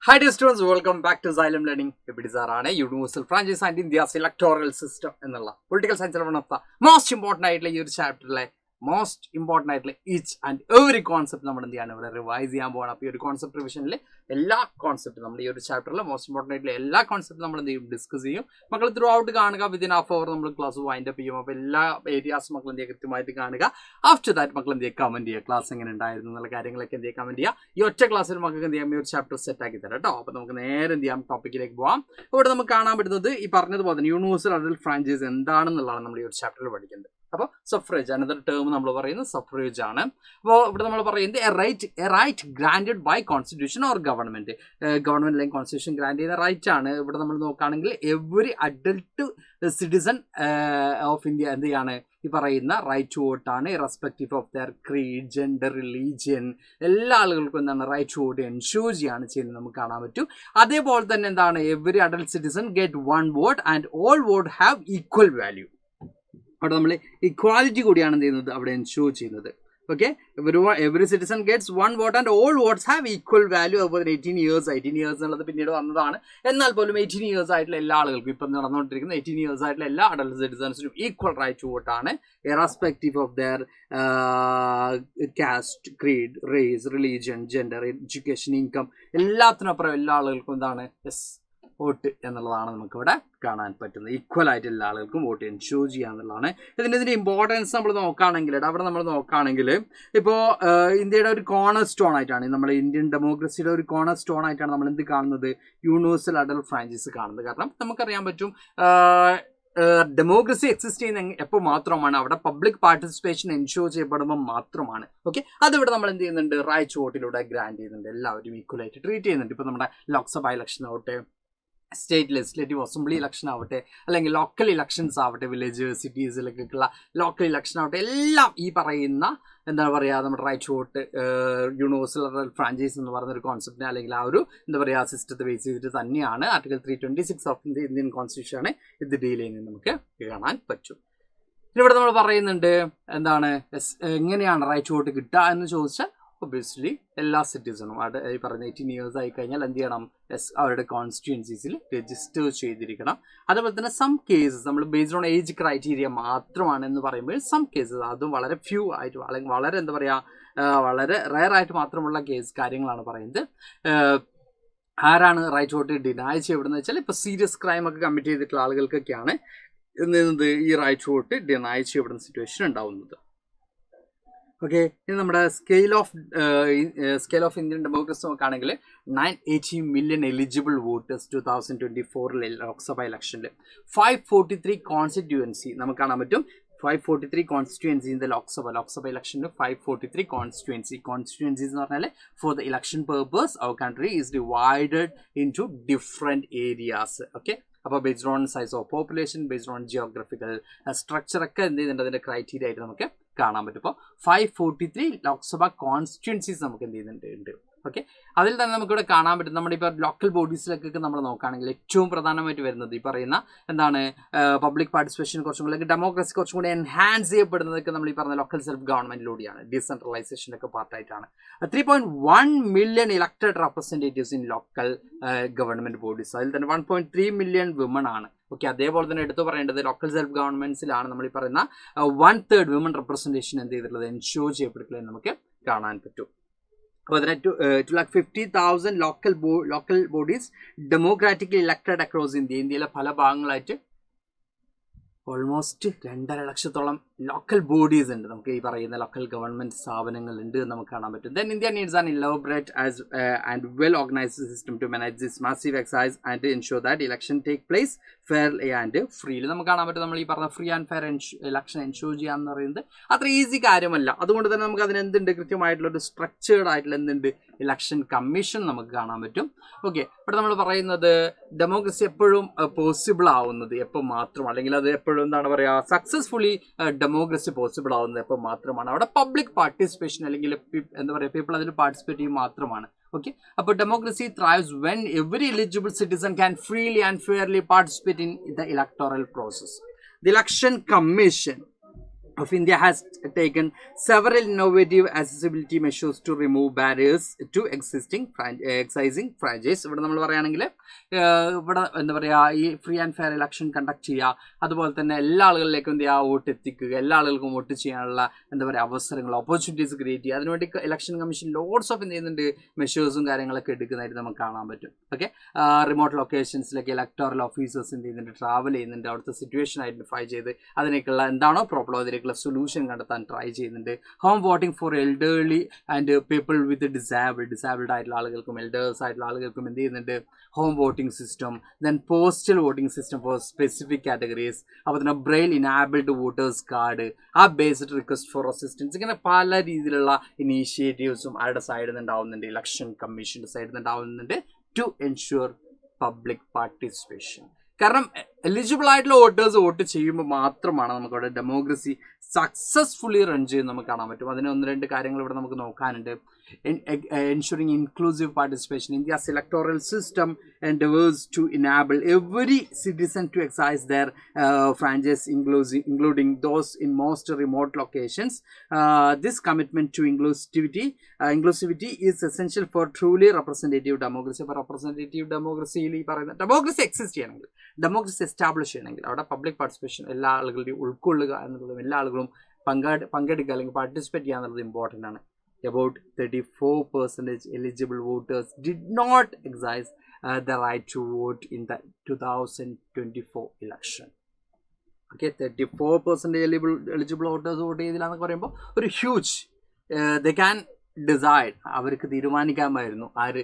Hi dear students, welcome back to XYLEM Learning. Universal Franchise and India's Electoral System. Political science is one of the most important chapter. Most importantly, each and every concept we revise this concept revision. All concepts in this chapter, most importantly, all concepts we discuss. Throughout the within half hour, we class wind up all areas. After that, we comment class comment your class chapter set topic universal adult franchise chapter. Suffrage, another term suffrage. A right granted by constitution or government. Government like constitution granted a right. Every adult citizen of India right to vote irrespective of their creed, gender, religion. Right to vote ensure every adult citizen get one vote and all vote have equal value. Equality ensure. Okay, every citizen gets one vote and all votes have equal value over 18 years. 18 years and 18 years 18 years adult citizens equal right to vote irrespective of their caste, creed, race, religion, gender, education, income. Yes. Vote എന്നുള്ളതാണ് നമുക്ക് ഇവിടെ കാണാൻ പറ്റുന്നത്. Equal ആയിട്ട് എല്ലാ ആളുകൾക്കും vote ensure ചെയ്യാന്നുള്ളതാണ്. ഇതിൻ്റെ importance നമ്മൾ നോക്കുകയാണെങ്കിൽ അവിടെ നമ്മൾ നോക്കുകയാണെങ്കിൽ ഇപ്പോൾ ഇന്ത്യയുടെ ഒരു കോർണർ സ്റ്റോൺ ആയിട്ടാണ് നമ്മൾ ഇന്ത്യൻ ഡെമോക്രസിയുടെ ഒരു കോർണർ സ്റ്റോൺ ആയിട്ടാണ് നമ്മൾ എന്ത് കാണുന്നത്, യൂണിവേഴ്സൽ അഡൾട്ട് ഫ്രാഞ്ചൈസ് കാണുന്നത്. കാരണം നമുക്കറിയാൻ പറ്റും ഡെമോക്രസി എക്സിസ്റ്റ് ചെയ്യുന്ന എപ്പോൾ മാത്രമാണ് അവിടെ പബ്ലിക് പാർട്ടിസിപ്പേഷൻ എൻഷുർ ചെയ്യപ്പെടുമ്പോൾ മാത്രമാണ്. ഓക്കെ, അതിവിടെ നമ്മൾ എന്ത് ചെയ്യുന്നുണ്ട്, റൈറ്റ് വോട്ടിലൂടെ ഗ്രാൻഡ് ചെയ്യുന്നുണ്ട്. എല്ലാവരും ഈക്വലായിട്ട് ട്രീറ്റ് ചെയ്യുന്നുണ്ട്. ഇപ്പോൾ നമ്മുടെ ലോക്സഭ ഇലക്ഷൻ ആവട്ടെ, സ്റ്റേറ്റ് ലെജിസ്ലേറ്റീവ് അസംബ്ലി ഇലക്ഷൻ ആവട്ടെ, അല്ലെങ്കിൽ ലോക്കൽ ഇലക്ഷൻസ് ആവട്ടെ, വില്ലേജ് സിറ്റീസിലേക്കുള്ള ലോക്കൽ ഇലക്ഷൻ ആവട്ടെ, എല്ലാം ഈ പറയുന്ന എന്താ പറയുക നമ്മുടെ റൈറ്റ് വോട്ട് യൂണിവേഴ്സൽ ഫ്രാഞ്ചൈസ് എന്ന് പറയുന്ന ഒരു കോൺസെപ്റ്റിനെ അല്ലെങ്കിൽ ആ ഒരു എന്താ പറയുക സിസ്റ്റത്തെ ബേസ് ചെയ്തിട്ട് തന്നെയാണ് ആർട്ടിക്കിൾ 326 ഓഫ് ഇന്ത്യൻ കോൺസ്റ്റിറ്റ്യൂഷനാണ് ഇത് ഡീൽ ചെയ്യുന്നത് നമുക്ക് കാണാൻ പറ്റും. ഇവിടെ നമ്മൾ പറയുന്നുണ്ട് എന്താണ് എങ്ങനെയാണ് റൈറ്റ് വോട്ട് കിട്ടുക എന്ന് ചോദിച്ചാൽ ഒബ്വിയസ്ലി എല്ലാ സിറ്റിസണും ഈ പറഞ്ഞ 18 ഇയേഴ്സ് ആയി കഴിഞ്ഞാൽ എന്ത് ചെയ്യണം, അവരുടെ കോൺസ്റ്റിറ്റ്യുവൻസീസിൽ രജിസ്റ്റർ ചെയ്തിരിക്കണം. അതുപോലെ തന്നെ സം കേസസ് നമ്മൾ ബേസ്ഡ് ഓൺ ഏജ് ക്രൈറ്റീരിയ മാത്രമാണ് എന്ന് പറയുമ്പോൾ സം കേസസ് അതും വളരെ ഫ്യൂ ആയിട്ട് അല്ലെങ്കിൽ വളരെ എന്താ പറയുക വളരെ റെയർ ആയിട്ട് മാത്രമുള്ള കാര്യങ്ങളാണ് പറയുന്നത്. ആരാണ് റൈറ്റ് വോട്ട് ഡിനൈ ചെയ്യപ്പെടുന്നത് വെച്ചാൽ ഇപ്പോൾ സീരിയസ് ക്രൈം ഒക്കെ കമ്മിറ്റ് ചെയ്തിട്ടുള്ള ആളുകൾക്കൊക്കെയാണ് ഈ റൈറ്റ് വോട്ട് ഡിനൈ ചെയ്യപ്പെടുന്ന സിറ്റുവേഷൻ ഉണ്ടാവുന്നത്. ഓക്കെ, ഇനി നമ്മുടെ സ്കെയിൽ ഓഫ് ഇന്ത്യൻ ഡെമോക്രസി നോക്കുകയാണെങ്കിൽ 980 മില്യൺ എലിജിബിൾ വോട്ടേഴ്സ് 2024 ലോക്സഭ ഇലക്ഷനിൽ 543 കോൺസ്റ്റിറ്റ്യുവൻസി നമുക്ക് കാണാൻ പറ്റും. 543 കോൺസ്റ്റിറ്റ്യുവൻസി ഇൻ ദ ലോക്സഭ ഇലക്ഷനിൽ 543 കോൺസ്റ്റിറ്റ്യുവൻസീസ് എന്ന് പറഞ്ഞാൽ for the election purpose our country is divided into different areas. Okay, അപ്പോൾ based on size of population, based on geographical സ്ട്രക്ചറൊക്കെ എന്ത് ചെയ്യുന്നുണ്ട് അതിൻ്റെ ക്രൈറ്റീരിയ ആയിട്ട് നമുക്ക് കാണാൻ പറ്റും. ഇപ്പോൾ 543 ലോക്സഭ കോൺസ്റ്റിറ്റ്യുവൻസീസ് നമുക്ക് എന്ത് ചെയ്യുന്നുണ്ട്. ഓക്കെ, അതിൽ തന്നെ നമുക്കിവിടെ കാണാൻ പറ്റും നമ്മുടെ ഇപ്പോൾ ലോക്കൽ ബോഡീസിലൊക്കെ നമ്മൾ നോക്കുകയാണെങ്കിൽ ഏറ്റവും പ്രധാനമായിട്ട് വരുന്നത് ഈ പറയുന്ന എന്താണ് പബ്ലിക് പാർട്ടിസിപ്പേഷൻ കുറച്ചും കൂടി ഡെമോക്രസി കുറച്ചും കൂടി എൻഹാൻസ് ചെയ്യപ്പെടുന്നതൊക്കെ നമ്മൾ ഈ പറഞ്ഞ ലോക്കൽ സെൽഫ് ഗവൺമെൻറ്റിലൂടെയാണ്, ഡീസെൻട്രലൈസേഷനൊക്കെ പാർട്ടായിട്ടാണ്. 3.1 million elected representatives in local government bodies. അതിൽ തന്നെ 1.3 മില്യൺ വിമൺ ആണ്. ഓക്കെ, അതേപോലെ തന്നെ എടുത്തു പറയേണ്ടത് ലോക്കൽ സെൽഫ് ഗവൺമെൻറ്റ്സിലാണ് നമ്മൾ ഈ പറയുന്ന 1/3 വിമൺ റെപ്രസെൻറ്റേഷൻ എന്ത് ചെയ്തിട്ടുള്ളത് എൻഷുർ ചെയ്യപ്പെട്ടിട്ടുള്ളത് നമുക്ക് കാണാൻ പറ്റും. അപ്പോൾ അതിനെ 250,000 local bodies democratically elected across ഇന്ത്യയിലെ പല ഭാഗങ്ങളായിട്ട് ഓൾമോസ്റ്റ് 2.5 ലക്ഷത്തോളം ലോക്കൽ ബോഡീസ് ഉണ്ട്. നമുക്ക് ഈ പറയുന്ന ലോക്കൽ ഗവൺമെൻറ് സ്ഥാപനങ്ങളുണ്ട് നമുക്ക് കാണാൻ പറ്റും. Then India needs an elaborate and well organised system to manage this massive exercise and ensure that election take place fairly and freely. നമുക്ക് കാണാൻ പറ്റും നമ്മൾ ഈ പറഞ്ഞ free and fair election ensure ചെയ്യുക എന്ന് പറയുന്നത് അത്ര ഈസി കാര്യമല്ല. അതുകൊണ്ട് തന്നെ നമുക്ക് അതിനെന്തുണ്ട് കൃത്യമായിട്ടുള്ളൊരു സ്ട്രക്ചേർഡ് ആയിട്ടുള്ള എന്തുണ്ട് ഇലക്ഷൻ കമ്മീഷൻ നമുക്ക് കാണാൻ പറ്റും. ഓക്കെ, ഇവിടെ നമ്മൾ പറയുന്നത് ഡെമോക്രസി എപ്പോഴും പോസിബിൾ ആവുന്നത് എപ്പോൾ മാത്രം, അല്ലെങ്കിൽ അത് എപ്പോഴും എന്താണ് പറയുക സക്സസ്ഫുള്ളി ഡെമോക്രസി പോസിബിൾ ആവുന്നത് എപ്പോൾ മാത്രമാണ് അവിടെ പബ്ലിക് പാർട്ടിസിപ്പേഷൻ അല്ലെങ്കിൽ എന്താ പറയുക പീപ്പിൾ അതിൽ പാർട്ടിസിപ്പേറ്റ് ചെയ്യും മാത്രമാണ്. Okay, but democracy thrives when every eligible citizen can freely and fairly participate in the electoral process. The election commission of India has taken several innovative accessibility measures to remove barriers to exercising franchise. ഇവിടെ നമ്മൾ പറയുകയാണെങ്കിൽ ഇവിടെ എന്താ പറയുക, ഈ free and fair election conduct ചെയ്യുക, അതുപോലെ തന്നെ എല്ലാ ആളുകളിലേക്കും എന്ത് ചെയ്യുക, വോട്ട് എത്തിക്കുക, എല്ലാ ആളുകൾക്കും വോട്ട് ചെയ്യാനുള്ള എന്താ പറയുക അവസരങ്ങൾ, ഓപ്പർച്യൂണിറ്റീസ് ക്രിയേറ്റ് ചെയ്യുക. അതിനുവേണ്ടി ഇലക്ഷൻ കമ്മീഷൻ ലോഡ്സ് ഓഫ് എന്ത് ചെയ്യുന്നുണ്ട്, മെഷേഴ്സും കാര്യങ്ങളൊക്കെ എടുക്കുന്നതായിട്ട് നമുക്ക് കാണാൻ പറ്റും. ഓക്കെ, റിമോട്ട് ലൊക്കേഷൻസിലേക്ക് ഇലക്ടോറൽ ഓഫീസേഴ്സ് എന്ത് ചെയ്യുന്നുണ്ട്, ട്രാവൽ ചെയ്യുന്നുണ്ട്, അവിടുത്തെ സിറ്റുവേഷൻ ഐഡന്റിഫൈ ചെയ്ത് അതിനേക്കുള്ള എന്താണോ പ്രോബ്ലം അതിലേക്കുള്ള സൊല്യൂഷൻ കണ്ടെത്താൻ ട്രൈ ചെയ്യുന്നുണ്ട്. Home voting for elderly and people with disabled ആയിട്ടുള്ള ആളുകൾക്കും എൽഡേഴ്സ് ആയിട്ടുള്ള ആളുകൾക്കും എന്ത് ചെയ്യുന്നുണ്ട്, home voting system. Then postal voting system for specific categories. അപ്പോൾ തന്നെ ബ്രെയിൽ ഇനാബിൾഡ് വോട്ടേഴ്സ് കാർഡ്, ആ ബേസ്ഡ് റിക്വസ്റ്റ് ഫോർ അസിസ്റ്റൻസ്. ഇങ്ങനെ പല രീതിയിലുള്ള ഇനീഷ്യേറ്റീവ്സും അവരുടെ സൈഡിൽ നിന്ന് ഉണ്ടാവുന്നുണ്ട്, ഇലക്ഷൻ കമ്മീഷൻ്റെ സൈഡിൽ നിന്ന് ഉണ്ടാവുന്നുണ്ട്, ടു എൻഷുർ പബ്ലിക് പാർട്ടിസിപ്പേഷൻ. കാരണം എലിജിബിൾ ആയിട്ടുള്ള വോട്ടേഴ്സ് വോട്ട് ചെയ്യുമ്പോൾ മാത്രമാണ് നമുക്കവിടെ ഡെമോക്രസി സക്സസ്ഫുള്ളി റൺ ചെയ്യുന്നത് നമുക്ക് കാണാൻ പറ്റും. അതിന് 1-2 കാര്യങ്ങൾ ഇവിടെ നമുക്ക് നോക്കാനുണ്ട്. ensuring inclusive participation. India's electoral system endeavors to enable every citizen to exercise their franchise, including those in most remote locations. This commitment to inclusivity is essential for truly representative democracy. For representative democracy, democracy exists ചെയ്യണമെങ്കിൽ, democracy establish ചെയ്യണമെങ്കിൽ അവിടെ public participation എല്ലാ ആളുകളുടെയും ഉൾക്കൊള്ളുക എന്നുള്ളതും എല്ലാ ആളുകളും പങ്കെടുക്കുക അല്ലെങ്കിൽ പാർട്ടിസിപ്പേറ്റ് ചെയ്യുക എന്നുള്ളത് ഇമ്പോർട്ടൻ്റ് ആണ്. About 34% eligible voters did not exercise the right to vote in the 2024 election. Okay, 34% eligible voters vote ചെയ്തില്ല എന്നൊക്കെ പറയുമ്പോൾ ഒരു ഹ്യൂജ് they can decide, അവർക്ക് തീരുമാനിക്കാമായിരുന്നു ആര്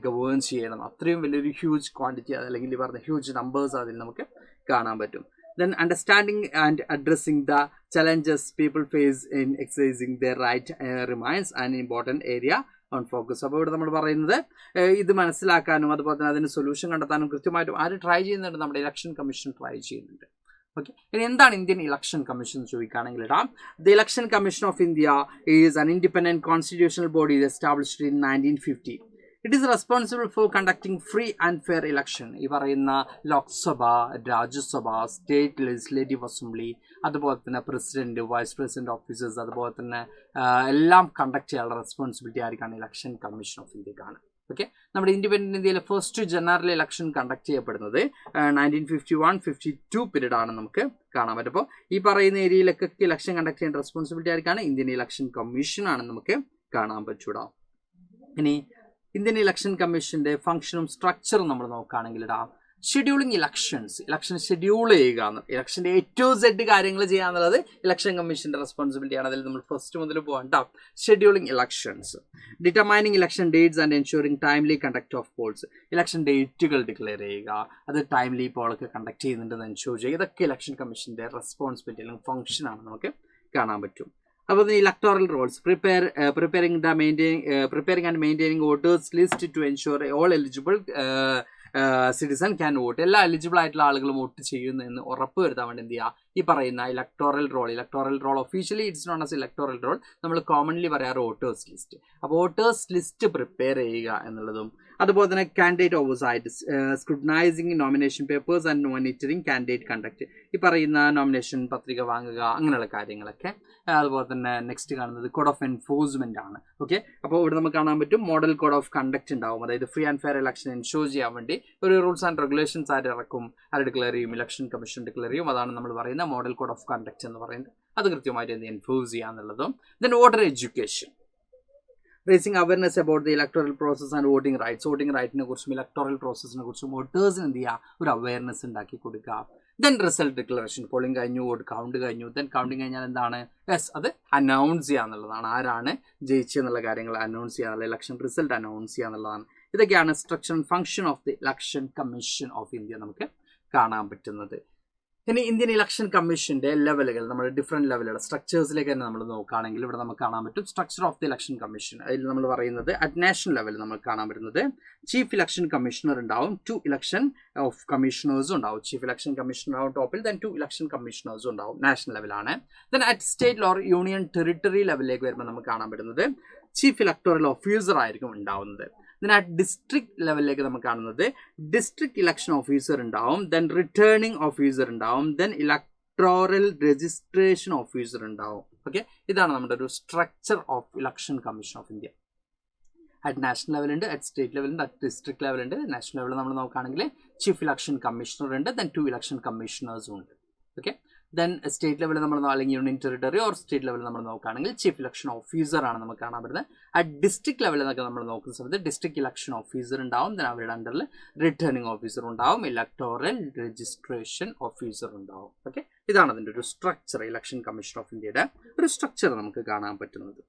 ഗവേൺ ചെയ്യണം. അത്രയും വലിയൊരു ഹ്യൂജ് ക്വാണ്ടിറ്റി അല്ലെങ്കിൽ ഈ പറഞ്ഞ ഹ്യൂജ് നമ്പേഴ്സ് അതിൽ നമുക്ക് കാണാൻ പറ്റും. Then understanding and addressing the challenges people face in exercising their right remains an important area on focus. അപ്പോൾ ഇവിടെ നമ്മൾ പറയുന്നത് ഇത് മനസ്സിലാക്കാനും അതുപോലെ തന്നെ അതിന് സൊല്യൂഷൻ കണ്ടെത്താനും കൃത്യമായിട്ടും ആര് ട്രൈ ചെയ്യുന്നുണ്ട്, നമ്മുടെ ഇലക്ഷൻ കമ്മീഷൻ ട്രൈ ചെയ്യുന്നുണ്ട്. ഓക്കെ, ഇനി എന്താണ് ഇന്ത്യൻ ഇലക്ഷൻ കമ്മീഷൻ ചോദിക്കുകയാണെങ്കിൽ ഇടാം. The election commission of India is an independent constitutional body established in 1950. It is responsible for conducting free and fair election. ഈ പറയുന്ന Lok Sabha, Rajya Sabha, state legislative assembly, അതുപോലെ തന്നെ president, vice president officers, അതുപോലെ തന്നെ എല്ലാം conduct ചെയ്യാനുള്ള റെസ്പോൺസിബിലിറ്റി ആർക്കാണ്, ഇലക്ഷൻ കമ്മീഷൻ ഓഫ് ഇന്ത്യക്കാണ്. ഓക്കെ, നമ്മുടെ ഇൻഡിപെൻഡന്റ് ഇന്ത്യയിലെ ഫസ്റ്റ് ജനറൽ ഇലക്ഷൻ കണ്ടക്ട് ചെയ്യപ്പെടുന്നത് 1951-52 പീരീഡ് ആണ് നമുക്ക് കാണാൻ പറ്റും. അപ്പോൾ ഈ പറയുന്ന ഏരിയയിലൊക്കെ ഇലക്ഷൻ കണ്ടക്ട് ചെയ്യേണ്ട റെസ്പോൺസിബിലിറ്റി ആർക്കാണ്, ഇന്ത്യൻ ഇലക്ഷൻ കമ്മീഷൻ ആണ് നമുക്ക് കാണാൻ പറ്റൂടാ. ഇനി ഇന്ത്യൻ ഇലക്ഷൻ കമ്മീഷന്റെ ഫംഗ്ഷനും സ്ട്രക്ചറും നമ്മൾ നോക്കുകയാണെങ്കിൽ ഇടാം. ഷെഡ്യൂളിംഗ് ഇലക്ഷൻ ഷെഡ്യൂൾ ചെയ്യുക, ഇലക്ഷൻ്റെ A to Z കാര്യങ്ങൾ ചെയ്യുക എന്നുള്ളത് ഇലക്ഷൻ കമ്മീഷൻ്റെ റെസ്പോൺസിബിലിറ്റിയാണ്. അതിൽ നമ്മൾ ഫസ്റ്റ് മുതൽ പോകണ്ട. Scheduling elections, determining election dates and ensuring timely conduct of polls. Election ഡേറ്റുകൾ ഡിക്ലെയർ ചെയ്യുക, അത് ടൈംലി പോളൊക്കെ കണ്ടക്ട് ചെയ്യുന്നുണ്ടെന്ന് എൻഷുർ ചെയ്യുക. ഇതൊക്കെ ഇലക്ഷൻ കമ്മീഷൻ്റെ റെസ്പോൺസിബിലിറ്റി അല്ലെങ്കിൽ ഫംഗ്ഷനാണ് നമുക്ക് കാണാൻ പറ്റും. അപ്പോൾ electoral rolls, preparing and maintaining voters list to ensure all eligible citizen can vote. എല്ലാ എലിജിബിൾ ആയിട്ടുള്ള ആളുകളും വോട്ട് ചെയ്യുന്നതെന്ന് ഉറപ്പ് വരുത്താൻ വേണ്ടി എന്ത് ചെയ്യുക, ഈ പറയുന്ന electoral roll officially it's known as electoral roll, നമ്മൾ കോമൺലി പറയാറ് വോട്ടേഴ്സ് ലിസ്റ്റ്. അപ്പോൾ വോട്ടേഴ്സ് ലിസ്റ്റ് പ്രിപ്പയർ ചെയ്യുക എന്നുള്ളതും, അതുപോലെ തന്നെ candidate oversight, scrutinising nomination papers and monitoring candidate conduct, ഈ പറയുന്ന നോമിനേഷൻ പത്രിക വാങ്ങുക, അങ്ങനെയുള്ള കാര്യങ്ങളൊക്കെ. അതുപോലെ തന്നെ നെക്സ്റ്റ് കാണുന്നത് കോഡ് ഓഫ് എൻഫോഴ്സ്മെന്റ് ആണ്. ഓക്കെ, അപ്പോൾ ഇവിടെ നമുക്ക് കാണാൻ പറ്റും മോഡൽ കോഡ് ഓഫ് കണ്ടക്ട് ഉണ്ടാവും. അതായത് free and fair election ensure ചെയ്യാൻ വേണ്ടി ഒരു റൂൾസ് ആൻഡ് റെഗുലേഷൻസ് ആര് ഇറക്കും, ആര് ഡിക്ലെയർ ചെയ്യും, ഇലക്ഷൻ കമ്മീഷൻ ഡിക്ലെയർ ചെയ്യും. അതാണ് നമ്മൾ പറയുന്ന മോഡൽ കോഡ് ഓഫ് കണ്ടക്ട് എന്ന് പറയുന്നത്. അത് കൃത്യമായിട്ട് എന്ത് എൻഫോഴ്സ് ചെയ്യുക എന്നുള്ളതും. Then voter education, raising awareness about the electoral process and voting റൈറ്റിനെ കുറിച്ചും ഇലക്ടോറൽ പ്രോസസ്സിനെ കുറിച്ചും വോട്ടേഴ്സിന് എന്ത് ചെയ്യുക, ഒരു അവയർനെസ് ഉണ്ടാക്കി കൊടുക്കുക. ദെൻ റിസൾട്ട് ഡിക്ലറേഷൻ, പോളിംഗ് കഴിഞ്ഞു, വോട്ട് കൗണ്ട് കഴിഞ്ഞു. ദെൻ കൗണ്ടിങ് കഴിഞ്ഞാൽ എന്താണ്, അത് അനൗൺസ് ചെയ്യുക എന്നുള്ളതാണ്. ആരാണ് ജയിച്ചെന്നുള്ള കാര്യങ്ങൾ അനൗൺസ് ചെയ്യുക എന്നുള്ള, ഇലക്ഷൻ റിസൾട്ട് അനൗൺസ് ചെയ്യുക എന്നുള്ളതാണ്. ഇതൊക്കെയാണ് structure and function of the election commission of India നമുക്ക് കാണാൻ പറ്റുന്നത്. ഇനി ഇന്ത്യൻ ഇലക്ഷൻ കമ്മീഷന്റെ ലെവലുകൾ, നമ്മൾ ഡിഫറെന്റ് ലെവലുകൾ സ്ട്രക്ചേഴ്സിലേക്ക് തന്നെ നമ്മൾ നോക്കുകയാണെങ്കിൽ ഇവിടെ നമുക്ക് കാണാൻ പറ്റും structure of the election commission. അതിൽ നമ്മൾ പറയുന്നത് അറ്റ് നാഷണൽ ലെവൽ നമുക്ക് കാണാൻ പറ്റുന്നത് ചീഫ് ഇലക്ഷൻ കമ്മീഷണർ ഉണ്ടാവും, 2 ഇലക്ഷൻ ഓഫ് കമ്മീഷണേഴ്സും ഉണ്ടാവും. ചീഫ് ഇലക്ഷൻ കമ്മീഷണർ ആവും ടോപ്പിൽ, ദെൻ 2 ഇലക്ഷൻ കമ്മീഷണേഴ്സും ഉണ്ടാവും. നാഷണൽ ലെവലാണ്. Then at state or union territory ലെവലിലേക്ക് വരുമ്പോൾ നമുക്ക് കാണാൻ പറ്റുന്നത് ചീഫ് ഇലക്ടോറൽ ഓഫീസർ ആയിരിക്കും ഉണ്ടാവുന്നത്. ദെൻ അറ്റ് ഡിസ്ട്രിക്ട് ലെവലിലേക്ക് നമുക്ക് കാണുന്നത് ഡിസ്ട്രിക്ട് ഇലക്ഷൻ ഓഫീസർ ഉണ്ടാവും, ദെൻ റിട്ടേണിംഗ് ഓഫീസർ ഉണ്ടാവും, ദെൻ ഇലക്ടോറൽ രജിസ്ട്രേഷൻ ഓഫീസർ ഉണ്ടാവും. ഓക്കെ, ഇതാണ് നമ്മുടെ ഒരു structure of election commission of India. At national level ഉണ്ട്, അറ്റ് സ്റ്റേറ്റ് ലെവൽ ഉണ്ട്, അറ്റ് ഡിസ്ട്രിക്ട് ലെവൽ ഉണ്ട്. നാഷണൽ ലെവൽ നമ്മൾ നോക്കുകയാണെങ്കിൽ ചീഫ് ഇലക്ഷൻ കമ്മീഷണർ ഉണ്ട്, ദെൻ 2 ഇലക്ഷൻ കമ്മീഷണേഴ്സും ഉണ്ട്. ഓക്കെ, ദെൻ സ്റ്റേറ്റ് ലെവൽ നമ്മൾ അല്ലെങ്കിൽ union territory or state level നമ്മൾ നോക്കുകയാണെങ്കിൽ ചീഫ് ഇലക്ഷൻ ഓഫീസർ ആണ് നമുക്ക് കാണാൻ പറ്റുന്നത്. അറ്റ് ഡിസ്ട്രിക്ട് ലെവൽ എന്നൊക്കെ നമ്മൾ നോക്കുന്ന സമയത്ത് ഡിസ്ട്രിക്ട് ഇലക്ഷൻ ഓഫീസർ ഉണ്ടാവും, ദെൻ അവരുടെ അണ്ടറിൽ റിട്ടേണിംഗ് ഓഫീസർ ഉണ്ടാവും, ഇലക്ടോറൽ രജിസ്ട്രേഷൻ ഓഫീസർ ഉണ്ടാവും. ഓക്കെ, ഇതാണ് അതിൻ്റെ ഒരു സ്ട്രക്ചർ, ഇലക്ഷൻ കമ്മീഷൻ ഓഫ് ഇന്ത്യയുടെ ഒരു സ്ട്രക്ചർ നമുക്ക് കാണാൻ പറ്റുന്നത്.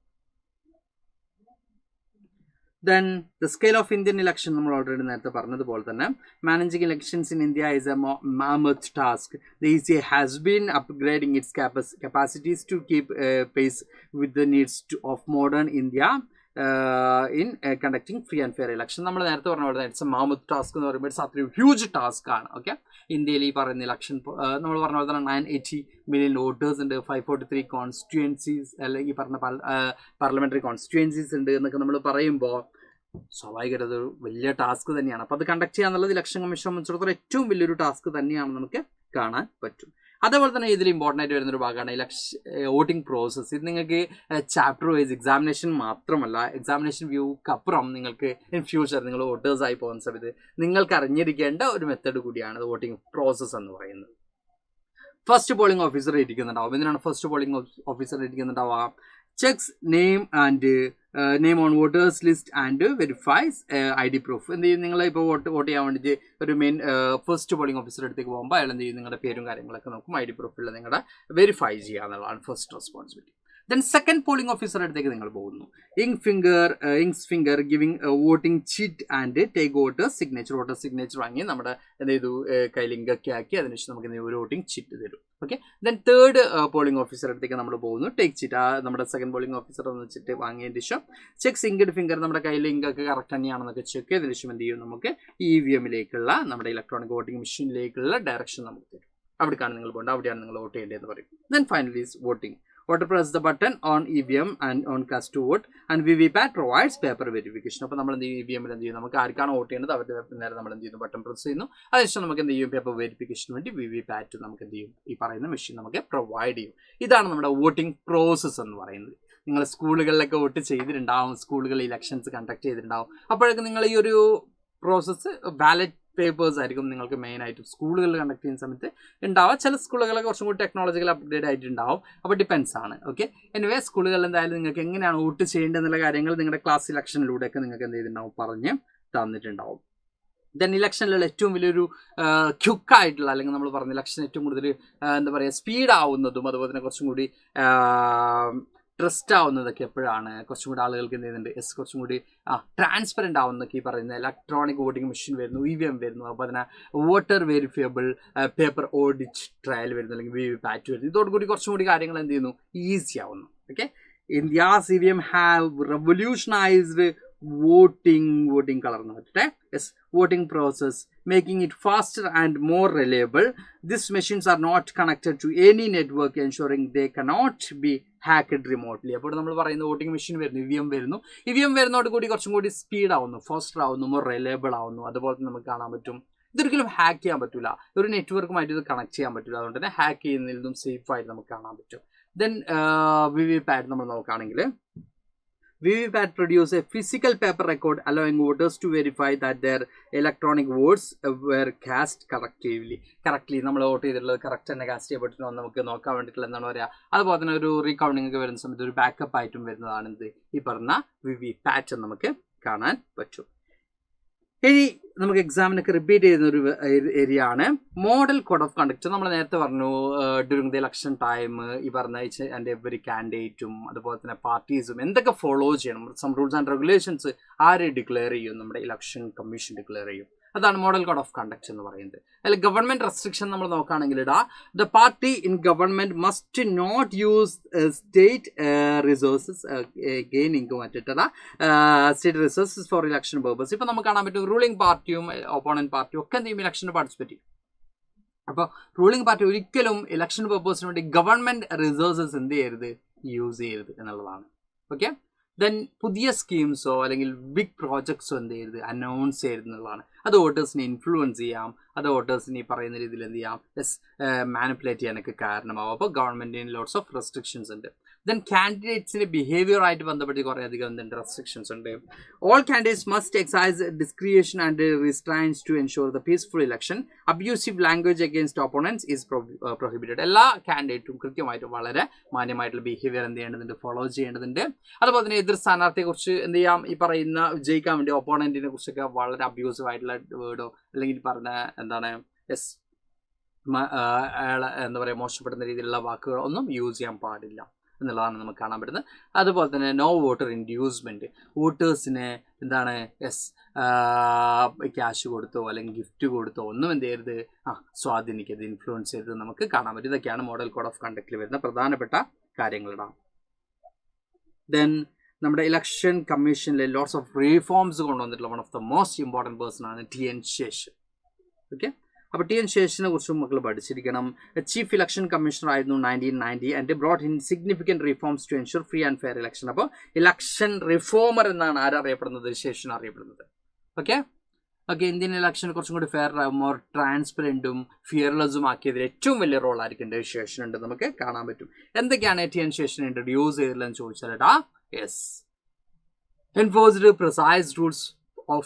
Then the scale of Indian election നമ്മൾ ഓൾറെഡി നേരത്തെ പറഞ്ഞതുപോലെ തന്നെ managing elections in India is a mammoth task. The ECA has been upgrading its capacities to keep pace with the needs of modern India in conducting free and fair election. നമ്മൾ നേരത്തെ പറഞ്ഞ പോലെ it's A mammoth task എന്ന് പറയുമ്പോൾ it's അത്രയും huge task ആണ്. Okay, ഇന്ത്യയിൽ ഈ പറയുന്ന ഇലക്ഷൻ നമ്മൾ പറഞ്ഞ പോലെ തന്നെ 980 million വോട്ടേഴ്സ് ഉണ്ട്, 543 കോൺസ്റ്റിറ്റ്യുവൻസീസ് അല്ലെങ്കിൽ ഈ പറഞ്ഞ പാർലമെന്ററി കോൺസ്റ്റിറ്റ്യുവൻസീസ് ഉണ്ട് എന്നൊക്കെ നമ്മൾ പറയുമ്പോൾ സ്വാഭാവികമായിട്ട് അതൊരു വലിയ ടാസ്ക് തന്നെയാണ്. അപ്പോൾ അത് കണ്ടക്ട് ചെയ്യാന്നുള്ളത് ഇലക്ഷൻ കമ്മീഷനെ സംബന്ധിച്ചിടത്തോളം ഏറ്റവും വലിയൊരു ടാസ്ക് തന്നെയാണ് നമുക്ക് കാണാൻ പറ്റും. അതേപോലെ തന്നെ ഇതിൽ ഇമ്പോർട്ടൻ്റ് ആയിട്ട് വരുന്നൊരു ഭാഗമാണ് വോട്ടിംഗ് പ്രോസസ്സ്. ഇത് നിങ്ങൾക്ക് ചാപ്റ്റർ വൈസ് എക്സാമിനേഷൻ മാത്രമല്ല, എക്സാമിനേഷൻ വ്യൂക്കപ്പുറം നിങ്ങൾക്ക് ഇൻ ഫ്യൂച്ചർ നിങ്ങൾ വോട്ടേഴ്സായി പോകുന്ന സമയത്ത് നിങ്ങൾക്ക് അറിഞ്ഞിരിക്കേണ്ട ഒരു മെത്തേഡ് കൂടിയാണ് വോട്ടിംഗ് പ്രോസസ്സ് എന്ന് പറയുന്നത്. ഫസ്റ്റ് പോളിംഗ് ഓഫീസർ ഇരിക്കുന്നുണ്ടാവും. എന്തിനാണ് ഫസ്റ്റ് പോളിംഗ് ഓഫീസർ ഇരിക്കുന്നുണ്ടാവുക? Checks name on voters list and verifies ID proof. എന്ത് ചെയ്യും, നിങ്ങൾ ഇപ്പോൾ വോട്ട് ചെയ്യാൻ വേണ്ടിയിട്ട് ഒരു മെയിൻ ഫസ്റ്റ് പോളിംഗ് ഓഫീസർ അടുത്തേക്ക് പോകുമ്പോൾ അയാൾ എന്ത് ചെയ്യും, നിങ്ങളുടെ പേരും കാര്യങ്ങളൊക്കെ നോക്കും, ID പ്രൂഫിൽ നിങ്ങളുടെ വെരിഫൈ ചെയ്യുക എന്നുള്ളതാണ് first responsibility. Then second polling officer അടുത്തേക്ക് നിങ്ങൾ പോകുന്നു. Inks finger giving voting chit and take voters signature വാങ്ങി നമ്മുടെ എന്ത് ചെയ്തു കയ്യിൽ ഇങ്കൊക്കെ ആക്കി അതിനുശേഷം നമുക്ക് ഒരു വോട്ടിംഗ് ചീറ്റ് തരും. Okay, then third polling officer അടുത്തേക്ക് നമ്മൾ പോകുന്നു. ടേക്ക് ചീറ്റ് നമ്മുടെ സെക്കൻഡ് പോളിംഗ് ഓഫീസർ എന്ന് വെച്ചിട്ട് വാങ്ങിയതിന് ശേഷം ചെക്സ് ഇങ്കഡ് ഫിംഗർ നമ്മുടെ കയ്യിൽ ഇങ്കൊക്കെ കറക്റ്റ് തന്നെയാണെന്നൊക്കെ ചെക്ക് ചെയ്തതിന് ശേഷം എന്ത് ചെയ്യും, നമുക്ക് EVM-ലേക്കുള്ള നമ്മുടെ ഇലക്ട്രോണിക് വോട്ടിംഗ് മെഷീനിലേക്കുള്ള ഡയറക്ഷൻ നമുക്ക് തരും. അവിടേക്കാണ് നിങ്ങൾ പോകേണ്ടത്, അവിടെയാണ് നിങ്ങൾ വോട്ട് ചെയ്യേണ്ടതെന്ന് പറയും. Then finally voting. Voter press the button on EVM and on cast to vote and VVPAT provides paper verification. അപ്പോൾ നമ്മൾ എന്ത് ചെയ്യും, EVM-ൽ എന്ത് ചെയ്യും, നമുക്ക് ആർക്കാണ് വോട്ട് ചെയ്യുന്നത് അവരുടെ നേരെ നമ്മൾ എന്ത് ചെയ്യുന്നു, ബട്ടൺ പ്രസ് ചെയ്യുന്നു. അതിനുശേഷം നമുക്ക് എന്ത് ചെയ്യും, പേപ്പർ വെരിഫിക്കേഷന് വേണ്ടി VVPAT നമുക്ക് എന്ത് ചെയ്യും, ഈ പറയുന്ന മെഷീൻ നമുക്ക് പ്രൊവൈഡ് ചെയ്യും. ഇതാണ് നമ്മുടെ വോട്ടിംഗ് പ്രോസസ്സ് എന്ന് പറയുന്നത്. നിങ്ങൾ സ്കൂളുകളിലൊക്കെ വോട്ട് ചെയ്തിട്ടുണ്ടാവും, സ്കൂളുകളിൽ ഇലക്ഷൻസ് കണ്ടക്ട് ചെയ്തിട്ടുണ്ടാവും. അപ്പോഴൊക്കെ നിങ്ങൾ ഈ ഒരു പ്രോസസ്സ് ബാലറ്റ് പേപ്പേഴ്സ് ആയിരിക്കും നിങ്ങൾക്ക് മെയിനായിട്ട് സ്കൂളുകളിൽ കണ്ടക്ട് ചെയ്യുന്ന സമയത്ത് ഉണ്ടാവുക. ചില സ്കൂളുകളൊക്കെ കുറച്ചും കൂടി ടെക്നോളജിക്കൽ അപ്ഗ്രേഡ് ആയിട്ടുണ്ടാവും. അപ്പോൾ ഡിപ്പെൻസ് ആണ്. ഓക്കെ, എനിവേ സ്കൂളുകളിൽ എന്തായാലും നിങ്ങൾക്ക് എങ്ങനെയാണ് വോട്ട് ചെയ്യേണ്ടതെന്നുള്ള കാര്യങ്ങൾ നിങ്ങളുടെ ക്ലാസ് ഇലക്ഷനിലൂടെയൊക്കെ നിങ്ങൾക്ക് എന്ത് ചെയ്തിട്ടുണ്ടാവും, പറഞ്ഞ് തന്നിട്ടുണ്ടാവും. ദെൻ ഇലക്ഷനിലുള്ള ഏറ്റവും വലിയൊരു ക്യുക്കായിട്ടുള്ള അല്ലെങ്കിൽ നമ്മൾ പറഞ്ഞ ഇലക്ഷൻ ഏറ്റവും കൂടുതൽ എന്താ പറയുക സ്പീഡ് ആവുന്നതും അതുപോലെ തന്നെ കുറച്ചും കൂടി ട്രസ്റ്റ് ആവുന്നതൊക്കെ എപ്പോഴാണ്, കുറച്ചും കൂടി ആളുകൾക്ക് എന്ത് ചെയ്യുന്നുണ്ട്, കുറച്ചും കൂടി ട്രാൻസ്പെറൻ്റ് ആവുന്നതൊക്കെ ഈ പറയുന്ന ഇലക്ട്രോണിക് വോട്ടിംഗ് മെഷീൻ വരുന്നു, EVM വരുന്നു, അതുപോലെ തന്നെ വോട്ടർ വെരിഫിയബിൾ പേപ്പർ ഓഡിറ്റ് ട്രയൽ വരുന്നു, അല്ലെങ്കിൽ VVPAT വരുന്നു. ഇതോടുകൂടി കുറച്ചും കൂടി കാര്യങ്ങൾ എന്ത് ചെയ്യുന്നു, ഈസി ആവുന്നു. Okay, India's EVM have revolutionized voting color voting process, making it faster and more reliable. These machines are not connected to any network, ensuring they cannot be hacked remotely. അപ്പോൾ നമ്മൾ പറയുന്ന വോട്ടിംഗ് മെഷീൻ വരുന്നു, EVM വരുന്നതോട് കൂടി കുറച്ചും കൂടി speed ആവുന്നു, faster ആവുന്നു, more reliable ആവുന്നു. അതുപോലെ തന്നെ നമുക്ക് കാണാൻ പറ്റും ഇതൊരിക്കലും ഹാക്ക് ചെയ്യാൻ പറ്റില്ല, ഒരു നെറ്റ്വർക്കുമായിട്ട് ഇത് കണക്ട് ചെയ്യാൻ പറ്റില്ല. അതുകൊണ്ട് തന്നെ ഹാക്ക് ചെയ്യുന്നതിൽ നിന്നും സേഫ് ആയിട്ട് നമുക്ക് കാണാൻ പറ്റും. ദെൻ VVPAT നമ്മൾ നോക്കുകയാണെങ്കിൽ VVPAT produce a physical paper record allowing voters to verify that their electronic votes were cast correctly. നമ്മൾ വോട്ട് ചെയ്തിട്ടുള്ളത് കറക്റ്റ് തന്നെ കാസ്റ്റ് ചെയ്യപ്പെട്ടിട്ടുണ്ടോ നമുക്ക് നോക്കാൻ വേണ്ടിയിട്ടുള്ള എന്താണ് പറയുക. അതുപോലെ തന്നെ ഒരു റീകൗണ്ടിങ് ഒക്കെ വരുന്ന സമയത്ത് ഒരു ബാക്കപ്പ് ആയിട്ടും വരുന്നതാണ് ഇത് ഈ പറഞ്ഞ VVPAT എന്ന് നമുക്ക് കാണാൻ പറ്റും. ഇനി നമുക്ക് എക്സാമിനൊക്കെ റിപ്പീറ്റ് ചെയ്യുന്ന ഒരു ഏരിയ ആണ് മോഡൽ കോഡ് ഓഫ് കണ്ടക്ട്. നമ്മൾ നേരത്തെ പറഞ്ഞു ഡ്യൂറിങ് ദ ഇലക്ഷൻ ടൈം ഈ പറഞ്ഞ ആൻഡ് എവറി കാൻഡിഡേറ്റും അതുപോലെ തന്നെ പാർട്ടീസും എന്തൊക്കെ ഫോളോ ചെയ്യണം, സം റൂൾസ് ആൻഡ് റെഗുലേഷൻസ് ആര് ഡിക്ലെയർ ചെയ്യും, നമ്മുടെ ഇലക്ഷൻ കമ്മീഷൻ ഡിക്ലെയർ ചെയ്യും. അതാണ് മോഡൽ കോഡ് ഓഫ് കണ്ടക്ട് എന്ന് പറയുന്നത്. അതിൽ ഗവൺമെന്റ് റെസ്ട്രിക്ഷൻ നമ്മൾ നോക്കുകയാണെങ്കിൽ the party in government must not use state resources state resources for election purpose. ഇപ്പൊ നമുക്ക് കാണാൻ പറ്റും റൂളിംഗ് പാർട്ടിയും ഓപ്പോണന്റ് പാർട്ടിയും ഒക്കെ എന്ത് ചെയ്യും, ഇലക്ഷന് പാർട്ടിസിപ്പേറ്റ് ചെയ്യും. അപ്പോൾ റൂളിംഗ് പാർട്ടി ഒരിക്കലും ഇലക്ഷൻ പർപ്പസിന് വേണ്ടി ഗവൺമെന്റ് റിസോഴ്സസ് എന്ത് ചെയ്യരുത്, യൂസ് ചെയ്യരുത് എന്നുള്ളതാണ്. ഓക്കെ, ദെൻ പുതിയ സ്കീംസോ അല്ലെങ്കിൽ ബിഗ് പ്രോജക്ട്സോ എന്ത് ചെയ്യരുത്, അനൗൺസ് ചെയ്യരുതെന്നുള്ളതാണ്. അത് വോട്ടേഴ്സിനെ ഇൻഫ്ലുവൻസ് ചെയ്യാം, അത് വോട്ടേഴ്സിനെ ഈ പറയുന്ന രീതിയിൽ എന്ത് ചെയ്യാം, മാനിപ്പുലേറ്റ് ചെയ്യാനൊക്കെ കാരണമാവും. അപ്പോൾ ഗവൺമെൻറ്റിന് ലോട്ട്സ് ഓഫ് റെസ്ട്രിക്ഷൻസ് ഉണ്ട്. ദെൻ കാൻഡിഡേറ്റ്സിൻ്റെ ബിഹേവിയറായിട്ട് ബന്ധപ്പെട്ട് കുറേയധികം എന്തുണ്ട്, റെസ്ട്രിക്ഷൻസ് ഉണ്ട്. All candidates must exercise discretion and restraint to ensure the peaceful election. Abusive language against opponents is prohibited. എല്ലാ കാൻഡിഡേറ്റും കൃത്യമായിട്ടും വളരെ മാന്യമായിട്ടുള്ള ബിഹേവിയർ എന്ത് ചെയ്യേണ്ടതുണ്ട്, ഫോളോ ചെയ്യേണ്ടതുണ്ട്. അതുപോലെ തന്നെ എതിർ സ്ഥാനാർത്ഥിയെക്കുറിച്ച് എന്ത് ചെയ്യാം, ഈ പറയുന്ന വിജയിക്കാൻ വേണ്ടി ഓപ്പോണൻറ്റിനെ കുറിച്ചൊക്കെ വളരെ അബ്യൂസീവ് ആയിട്ടുള്ള വേർഡോ അല്ലെങ്കിൽ പറഞ്ഞ എന്താണ് എന്താ പറയുക, മോശപ്പെടുന്ന രീതിയിലുള്ള വാക്കുകളോ ഒന്നും യൂസ് ചെയ്യാൻ പാടില്ല എന്നുള്ളതാണ് നമുക്ക് കാണാൻ പറ്റുന്നത്. അതുപോലെ തന്നെ നോ വോട്ടർ ഇൻഡ്യൂസ്മെൻറ്റ്, വോട്ടേഴ്സിനെ എന്താണ് ക്യാഷ് കൊടുത്തോ അല്ലെങ്കിൽ ഗിഫ്റ്റ് കൊടുത്തോ ഒന്നും എന്ത് ചെയ്യരുത്, സ്വാധീനിക്കരുത്, ഇൻഫ്ലുവൻസ് ചെയ്തത് നമുക്ക് കാണാൻ പറ്റും. ഇതൊക്കെയാണ് മോഡൽ കോഡ് ഓഫ് കണ്ടക്റ്റിൽ വരുന്ന പ്രധാനപ്പെട്ട കാര്യങ്ങളുടെ. ദെൻ നമ്മുടെ ഇലക്ഷൻ കമ്മീഷനിലെ ലോട്ട്സ് ഓഫ് റീഫോംസ് കൊണ്ടുവന്നിട്ടുള്ള one of the most important person ആണ് ടി.എൻ. ശേഷൻ. ഓക്കെ, അപ്പോൾ ടി.എൻ. ശേഷനെ കുറിച്ചും മക്കൾ പഠിച്ചിരിക്കണം. ചീഫ് ഇലക്ഷൻ കമ്മീഷണർ ആയിരുന്നു 1990 and brought in significant reforms to ensure free and fair election. അപ്പോൾ ഇലക്ഷൻ റിഫോമർ എന്നാണ് ആരറിയപ്പെടുന്നത്, ശേഷൻ അറിയപ്പെടുന്നത്. ഓക്കെ, ഇന്ത്യൻ ഇലക്ഷനെ കുറച്ചും കൂടി ഫെയർ, മോർ ട്രാൻസ്പെറൻറ്റും ഫിയർലെസ്സും ആക്കിയതിൽ ഏറ്റവും വലിയ റോൾ ആയിരിക്കും ശേഷൻ ഉണ്ട് നമുക്ക് കാണാൻ പറ്റും. എന്തൊക്കെയാണ് ടി.എൻ. ശേഷൻ ഇൻട്രൊഡ്യൂസ് ചെയ്തില്ലെന്ന് ചോദിച്ചാൽ enforced precise rules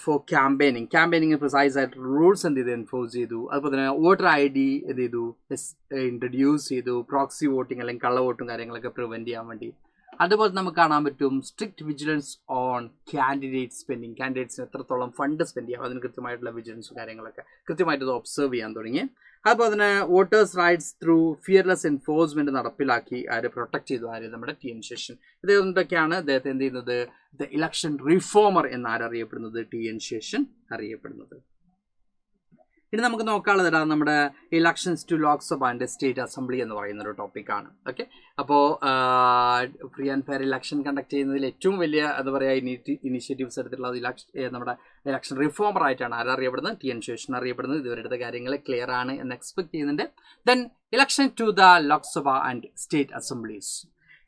for campaigning precise ആയിട്ട് റൂൾസ് എന്ത് ചെയ്തു, എൻഫോഴ്സ് ചെയ്തു. അതുപോലെ തന്നെ വോട്ടർ ID എന്ത് ചെയ്തു, ഇൻട്രൊഡ്യൂസ് ചെയ്തു. പ്രോക്സി വോട്ടിംഗ് അല്ലെങ്കിൽ കള്ള വോട്ടും കാര്യങ്ങളൊക്കെ പ്രിവെൻറ്റ് ചെയ്യാൻ വേണ്ടി. അതുപോലെ നമുക്ക് കാണാൻ പറ്റും strict vigilance on candidate spending, കാൻഡിഡേറ്റ്സിന് എത്രത്തോളം ഫണ്ട് സ്പെൻഡ് ചെയ്യാം അതിന് കൃത്യമായിട്ടുള്ള വിജിലൻസും കാര്യങ്ങളൊക്കെ കൃത്യമായിട്ട് ഒബ്സർവ് ചെയ്യാൻ തുടങ്ങി. അതുപോലെ തന്നെ voters rights through fearless enforcement നടപ്പിലാക്കി ആര് പ്രൊട്ടക്ട് ചെയ്തു, ആര് നമ്മുടെ ടി.എൻ. ശേഷൻ. ഇതൊക്കെയാണ് അദ്ദേഹത്തെ എന്ത് ചെയ്യുന്നത്, ദ ഇലക്ഷൻ റിഫോമർ എന്നാരറിയപ്പെടുന്നത്, ടി.എൻ. ശേഷൻ അറിയപ്പെടുന്നത്. ഇനി നമുക്ക് നോക്കാനുള്ളത് നമ്മുടെ elections to Lok Sabha and state assembly എന്ന് പറയുന്ന ഒരു ടോപ്പിക്കാണ്. ഓക്കെ, അപ്പോൾ free and fair election conduct ചെയ്യുന്നതിൽ ഏറ്റവും വലിയ എന്താ പറയുക ഇനിഷ്യേറ്റീവ്സ് എടുത്തിട്ടുള്ളത് നമ്മുടെ ഇലക്ഷൻ റിഫോമർ ആയിട്ടാണ് ആരറിയപ്പെടുന്നത്, ടി.എൻ. ശേഷൻ അറിയപ്പെടുന്നത്. ഇതുവരെടുത്ത കാര്യങ്ങൾ ക്ലിയർ ആണ് എന്ന് എക്സ്പെക്ട് ചെയ്യുന്നുണ്ട്. Then election to the Lok Sabha and state assemblies.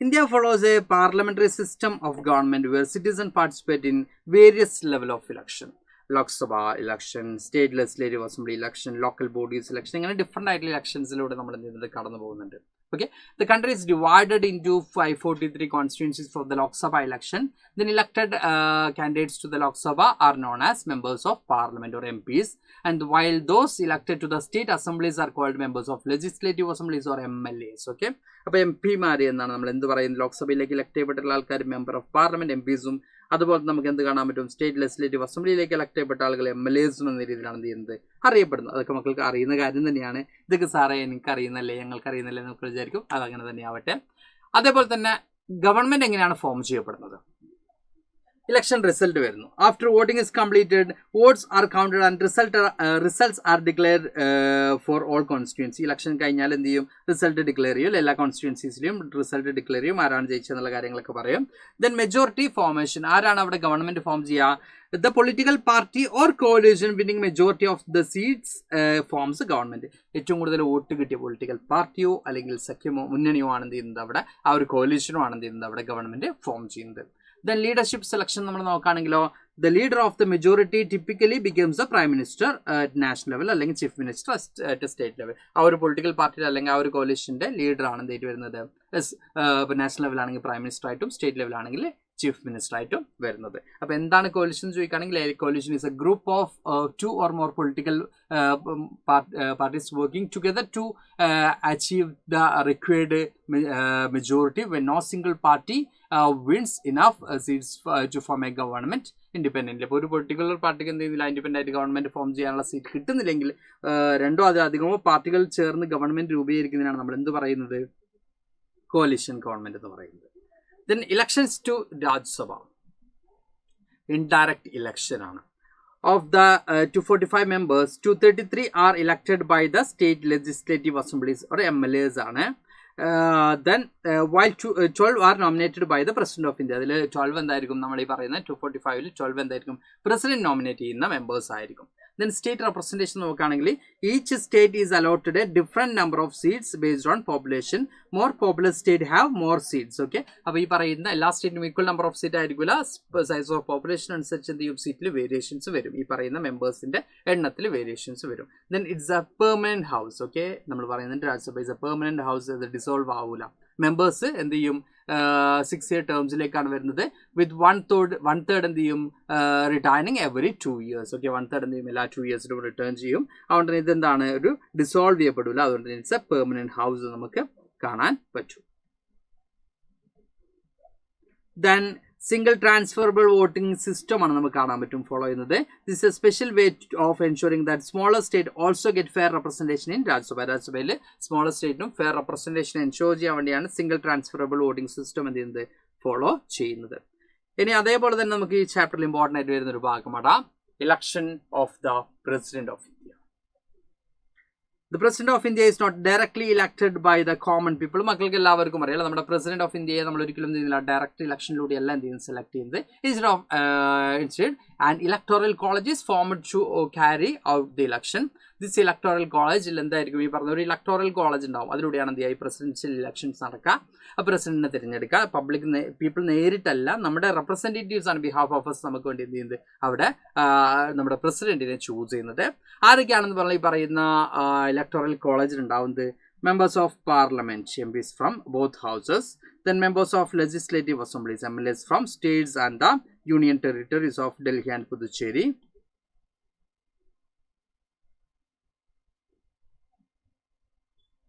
India follows a parliamentary system of government where citizens participate in various levels of election. Lok Sabha election, state legislative assembly election, local bodies election, അങ്ങനെ different ആയിട്ടുള്ള ഇലക്ഷൻസിലൂടെ നമ്മൾ എന്ത് ചെയ്യുന്നത്, കടന്നു പോകുന്നുണ്ട്. Okay, the country is divided into 543 constituencies for the Lok Sabha election. Then elected candidates to the Lok Sabha are known as members of parliament or MPs, and while those elected to the state assemblies are called members of legislative assemblies or MLAs. Okay, അപ്പോൾ MP Mar എന്നാണ് നമ്മൾ എന്ത് പറയുന്നത്, ലോക്സഭയിലേക്ക് elect ചെയ്യപ്പെട്ടുള്ള ആൾക്കാർ member of parliament MPസും, അതുപോലെ നമുക്ക് എന്ത് കാണാൻ പറ്റും, സ്റ്റേറ്റ് ലെജിസ്ലേറ്റീവ് അസംബ്ലിയിലേക്ക് ഇലക്ട് ചെയ്യപ്പെട്ട ആളുകൾ MLAസും എന്ന രീതിയിലാണ് എന്ത് ചെയ്യുന്നത്, അറിയപ്പെടുന്നത്. അതൊക്കെ മക്കൾക്ക് അറിയുന്ന കാര്യം തന്നെയാണ്. ഇതൊക്കെ സാറേ എനിക്ക് അറിയുന്നല്ലേ, ഞങ്ങൾക്ക് അറിയുന്നല്ലേ എന്നൊക്കെ വിചാരിക്കും. അതങ്ങനെ തന്നെ ആവട്ടെ. അതേപോലെ തന്നെ ഗവൺമെന്റ് എങ്ങനെയാണ് ഫോം ചെയ്യപ്പെടുന്നത്, ഇലക്ഷൻ റിസൾട്ട് വരുന്നു. After voting is completed, votes are counted and results are declare for all constituency. ഇലക്ഷൻ കഴിഞ്ഞാൽ എന്ത് ചെയ്യും, റിസൾട്ട് ഡിക്ലെയർ ചെയ്യും. എല്ലാ കോൺസ്റ്റിറ്റ്യുവൻസീസിലും റിസൾട്ട് ഡിക്ലെയർ ചെയ്യും, ആരാണ് ജയിച്ചതെന്നുള്ള കാര്യങ്ങളൊക്കെ പറയും. ദെൻ മെജോറിറ്റി ഫോർമേഷൻ, ആരാണ് അവിടെ ഗവൺമെന്റ് ഫോം ചെയ്യുക, the political party or coalition winning majority of the seats forms government. ഏറ്റവും കൂടുതൽ വോട്ട് കിട്ടിയ പൊളിറ്റിക്കൽ പാർട്ടിയോ അല്ലെങ്കിൽ സഖ്യമോ മുന്നണിയോ ആണ് എന്ത് ചെയ്യുന്നത്, അവിടെ ആ ഒരു കോalitionോ ആണ് എന്ത് ചെയ്യുന്നത്, അവിടെ ഗവൺമെന്റ് ഫോം ചെയ്യുന്നത്. ദെൻ ലീഡർഷിപ്പ് സെലക്ഷൻ നമ്മൾ നോക്കുകയാണെങ്കിലോ, the leader of the majority typically becomes the prime minister at national level അല്ലെങ്കിൽ chief minister at state level. ആ ഒരു പൊളിറ്റിക്കൽ പാർട്ടിയിൽ അല്ലെങ്കിൽ ആ ഒരു കോalitionന്റെ ലീഡറാണ് എന്തായിട്ട് വരുന്നത്, നാഷണൽ ലെവലാണെങ്കിൽ പ്രൈം മിനിസ്റ്റർ ആയിട്ടും സ്റ്റേറ്റ് ലെവലാണെങ്കിൽ ചീഫ് മിനിസ്റ്റർ ആയിട്ടും വരുന്നത്. അപ്പോൾ എന്താണ് കോalition ചോദിക്കുകയാണെങ്കിൽ, coalition is a group of 2 or more political parties working together to achieve the required majority when no single party wins enough seats to form a government independently. അപ്പോൾ ഒരു political പാർട്ടിക്ക് എന്ത് ചെയ്യുന്നില്ല, ഇൻഡിപെൻഡൻ്റ് ആയിട്ട് government form ചെയ്യാനുള്ള seat കിട്ടുന്നില്ലെങ്കിൽ രണ്ടോ അതിലധികമോ പാർട്ടികൾ ചേർന്ന് ഗവൺമെന്റ് രൂപീകരിക്കുന്നതിനാണ് നമ്മൾ എന്ത് പറയുന്നത്, കോalition ഗവൺമെന്റ് എന്ന് പറയുന്നത്. Then elections to Rajya Sabha, indirect election ആണ്. Of the 245 members, 233 are elected by the state legislative assemblies or MLAs ആണ്. Then while 12 are nominated by the President of India. അതിൽ 12 എന്തായിരിക്കും, നമ്മൾ ഈ പറയുന്ന 245-ൽ 12 എന്തായിരിക്കും, പ്രസിഡന്റ് നോമിനേറ്റ് ചെയ്യുന്ന മെമ്പേഴ്സ് ആയിരിക്കും. Then state representation നോക്കുകയാണെങ്കിൽ each state is allotted a different number of seats based on population. More populous state have more seats. Okay, അപ്പോൾ ഈ പറയുന്ന എല്ലാ സ്റ്റേറ്റിനും ഈക്വൽ നമ്പർ ഓഫ് സീറ്റ് ആയിരിക്കില്ല, സൈസ് ഓഫ് പോപ്പുലേഷൻ അനുസരിച്ച് എന്ത് ചെയ്യും, സീറ്റിൽ വേരിയേഷൻസ് വരും, ഈ പറയുന്ന മെമ്പേഴ്സിന്റെ എണ്ണത്തിൽ വേരിയേഷൻസ് വരും. Then it's A permanent house. Okay, നമ്മൾ പറയുന്നുണ്ട് Rajya Sabha is A permanent house, ഇത് ഡിസോൾവ് ആവൂല. മെമ്പേഴ്സ് എന്ത് ചെയ്യും, 6-year ടേംസിലേക്കാണ് വരുന്നത്. വിത്ത് വൺ തേർഡ് എന്ത് ചെയ്യും, റിട്ടയറിങ് എവറി 2 years. ഓക്കെ, 1/3 എന്ത് ചെയ്യും, എല്ലാ 2 yearsലും റിട്ടേൺ ചെയ്യും. അതുകൊണ്ട് തന്നെ ഇതെന്താണ്, ഒരു ഡിസോൾവ് ചെയ്യപ്പെടില്ല. അതുകൊണ്ട് ഇറ്റ്സ് എ പെർമനന്റ് ഹൗസ് നമുക്ക് കാണാൻ പറ്റും. Then single transferable voting system ആണ് നമുക്ക് കാണാൻ പറ്റും ഫോളോ ചെയ്യുന്നത്. This A special way of ensuring that smaller state also get fair representation in Rajya Sabha. രാജ്യസഭയിൽ സ്മോളർ സ്റ്റേറ്റിനും ഫെയർ റെപ്രസെന്റേഷൻ എൻഷുർ ചെയ്യാൻ വേണ്ടിയാണ് സിംഗിൾ ട്രാൻസ്ഫറബിൾ വോട്ടിംഗ് സിസ്റ്റം എന്ത് ചെയ്യുന്നത്, ഫോളോ ചെയ്യുന്നത്. ഇനി അതേപോലെ തന്നെ നമുക്ക് ഈ ചാപ്റ്ററിൽ ഇമ്പോർട്ടൻ്റ് ആയിട്ട് വരുന്ന ഒരു ഭാഗമാണ് election of the president of India. The President of India is not directly elected by the common people. മക്കൾക്ക് എല്ലാവർക്കും അറിയാം, നമ്മുടെ പ്രസിഡന്റ് ഓഫ് ഇന്ത്യയെ നമ്മൾ ഒരിക്കലും ഡയറക്റ്റ് ഇലക്ഷനിലൂടെ അല്ല എന്ത് ചെയ്യുന്നത്, സെലക്ട് ചെയ്യുന്നത്. Instead an electoral college is formed to carry out the election. This electoral college എന്തായിരിക്കും, ഈ പറഞ്ഞ ഒരു ഇലക്ടോറൽ കോളേജ് ഉണ്ടാവും, അതിലൂടെയാണ് എന്ത് ചെയ്യുക, ഈ പ്രസിഡൻഷ്യൽ ഇലക്ഷൻസ് നടക്കുക, ആ പ്രസിഡന്റിനെ തിരഞ്ഞെടുക്കുക. പീപ്പിൾ നേരിട്ടല്ല, നമ്മുടെ റെപ്രസെന്റേറ്റീവ്സ് ആണ് ബിഹാഫ് ഓഫ് us നമുക്ക് വേണ്ടി എന്ത് ചെയ്യുന്നത്, അവിടെ നമ്മുടെ പ്രസിഡന്റിനെ ചൂസ് ചെയ്യുന്നത്. ആരൊക്കെയാണെന്ന് പറഞ്ഞാൽ ഈ പറയുന്ന ഇലക്ടോറൽ കോളേജിൽ ഉണ്ടാവുന്നത് members of parliament, MPs from both houses, then members of legislative assemblies, MLAs from states and the union territories of Delhi and Puducherry.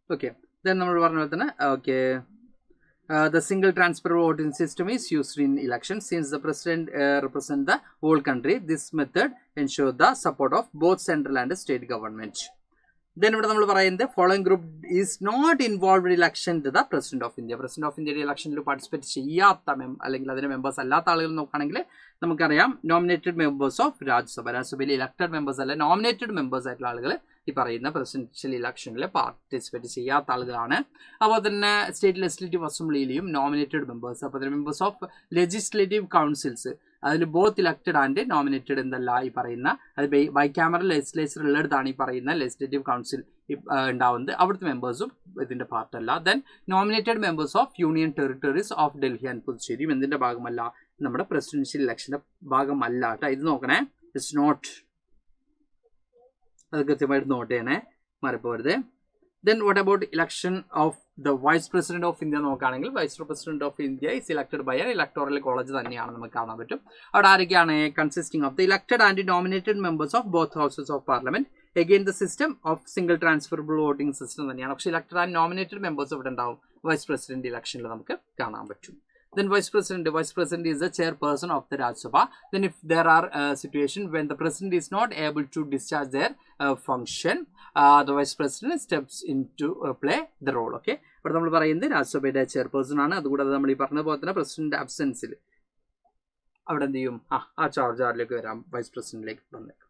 Okay, then നമ്മൾ പറഞ്ഞ പോലെ തന്നെ the single transfer voting system is used in elections since the president represents the whole country. This method ensures the support of both central and state government. Then ഇവിടെ നമ്മൾ പറയുന്നത് following group is not involved election to the president of India. President of ഇന്ത്യയുടെ ഇലക്ഷനിൽ participate ചെയ്യാത്ത അല്ലെങ്കിൽ അതിന്റെ members അല്ലാത്ത ആളുകൾ നോക്കുകയാണെങ്കിൽ നമുക്കറിയാം, നോമിനേറ്റഡ് മെമ്പേഴ്സ് ഓഫ് രാജ്യസഭ. രാജ്യസഭയിൽ ഇലക്ടഡ് മെമ്പേഴ്സ് അല്ല, നോമിനേറ്റഡ് മെമ്പേഴ്സ് ആയിട്ടുള്ള ആളുകൾ ഈ പറയുന്ന പ്രസിഡൻഷ്യൽ ഇലക്ഷനിൽ പാർട്ടിസിപ്പേറ്റ് ചെയ്യാത്ത ആളുകളാണ്. അപ്പോൾ തന്നെ സ്റ്റേറ്റ് ലെജിസ്ലേറ്റീവ് അസംബ്ലിയിലെയും നോമിനേറ്റഡ് മെമ്പേഴ്സ്, അപ്പോൾ തന്നെ മെമ്പേഴ്സ് ഓഫ് ലെജിസ്ലേറ്റീവ് കൗൺസിൽസ്, അതിൽ ബോത്ത് ഇലക്റ്റഡ് ആൻഡ് നോമിനേറ്റഡ് എന്നല്ല ഈ പറയുന്ന, അത് ബൈ ക്യാമറൽ ലെജിസ്ലേച്ചർ ഉള്ളിടത്താണ് ഈ പറയുന്ന ലെജിസ്ലേറ്റീവ് കൗൺസിൽ ഉണ്ടാവുന്നത്, അവിടുത്തെ മെമ്പേഴ്സും ഇതിന്റെ പാർട്ടല്ല. Then nominated members of union territories of Delhi and പുതുച്ചേരിയും എന്തിന്റെ ഭാഗമല്ല, നമ്മുടെ പ്രസിഡൻഷ്യൽ ഇലക്ഷന്റെ ഭാഗമല്ല കേട്ടോ. ഇത് നോക്കണേ, ഇറ്റ്സ് നോട്ട്, അത് കൃത്യമായിട്ട് നോട്ട് ചെയ്യണേ, മറപ്പോരുത്. Then what about election of the vice president of India നോക്കുകയാണെങ്കിൽ, vice president of India is elected by electoral college തന്നെയാണ് നമുക്ക് കാണാൻ പറ്റും. അവിടെ ആരൊക്കെയാണ്, consisting of the elected and nominated members of both houses of parliament. Again the system of single transferable voting system തന്നെയാണ്, പക്ഷേ elected and nominated members ഇവിടെ ഉണ്ടാവും വൈസ് പ്രസിഡന്റ് ഇലക്ഷനിൽ നമുക്ക് കാണാൻ പറ്റും. Then vice president is the chairperson of the Rajya Sabha. Then if there are situation when the president is not able to discharge their function, the vice president steps into play the role. Okay, ഇവിടെ നമ്മൾ പറയുന്നത് രാജ്യസഭയുടെ chairperson ആണ്. അതുകൂടാതെ നമ്മൾ ഈ പറഞ്ഞ പോലെ തന്നെ പ്രസിഡന്റ് അബ്സെൻസിൽ അവിടെ എന്ത് ചെയ്യും, ആ ചാർജ് ആരിലേക്ക് വരാം, വൈസ് പ്രസിഡന്റിലേക്ക് വന്നേക്കാം.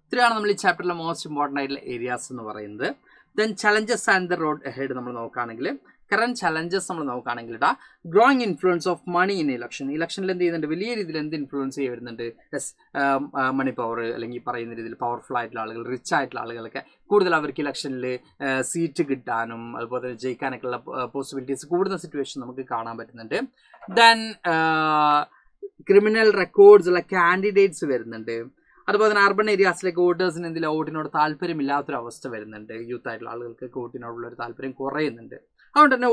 ഇത്രയാണ് നമ്മൾ ഈ ചാപ്റ്ററിലെ മോസ്റ്റ് ഇമ്പോർട്ടൻ്റ് ആയിട്ടുള്ള ഏരിയാസ് എന്ന് പറയുന്നത്. Then challenges and the road ahead നമ്മൾ നോക്കുകയാണെങ്കിൽ, കറന്റ് ചലഞ്ചസ് നമ്മൾ നോക്കുകയാണെങ്കിൽ growing influence of money in ഇലക്ഷനിൽ എന്ത് ചെയ്യുന്നുണ്ട്, വലിയ രീതിയിൽ എന്ത് ഇൻഫ്ലുവൻസ് ചെയ്ത് വരുന്നുണ്ട്, മണി പവർ, അല്ലെങ്കിൽ പറയുന്ന രീതിയിൽ പവർഫുൾ ആയിട്ടുള്ള ആളുകൾ, റിച്ച് ആയിട്ടുള്ള ആളുകളൊക്കെ കൂടുതൽ അവർക്ക് ഇലക്ഷനിൽ സീറ്റ് കിട്ടാനും അതുപോലെ തന്നെ ജയിക്കാനൊക്കെ ഉള്ള പോസിബിലിറ്റീസ് കൂടുന്ന സിറ്റുവേഷൻ നമുക്ക് കാണാൻ പറ്റുന്നുണ്ട്. ദെൻ ക്രിമിനൽ റെക്കോർഡ്സ് ഉള്ള കാൻഡിഡേറ്റ്സ് വരുന്നുണ്ട്. അതുപോലെ തന്നെ അർബൺ ഏരിയാസിലേക്ക് വോട്ടേഴ്സിന് എന്തെങ്കിലും വോട്ടിനോട് താല്പര്യമില്ലാത്തൊരവസ്ഥ വരുന്നുണ്ട്, യൂത്ത് ആയിട്ടുള്ള ആളുകൾക്ക് വോട്ടിനോടുള്ളൊരു താല്പര്യം കുറയുന്നുണ്ട്. അതുകൊണ്ട് തന്നെ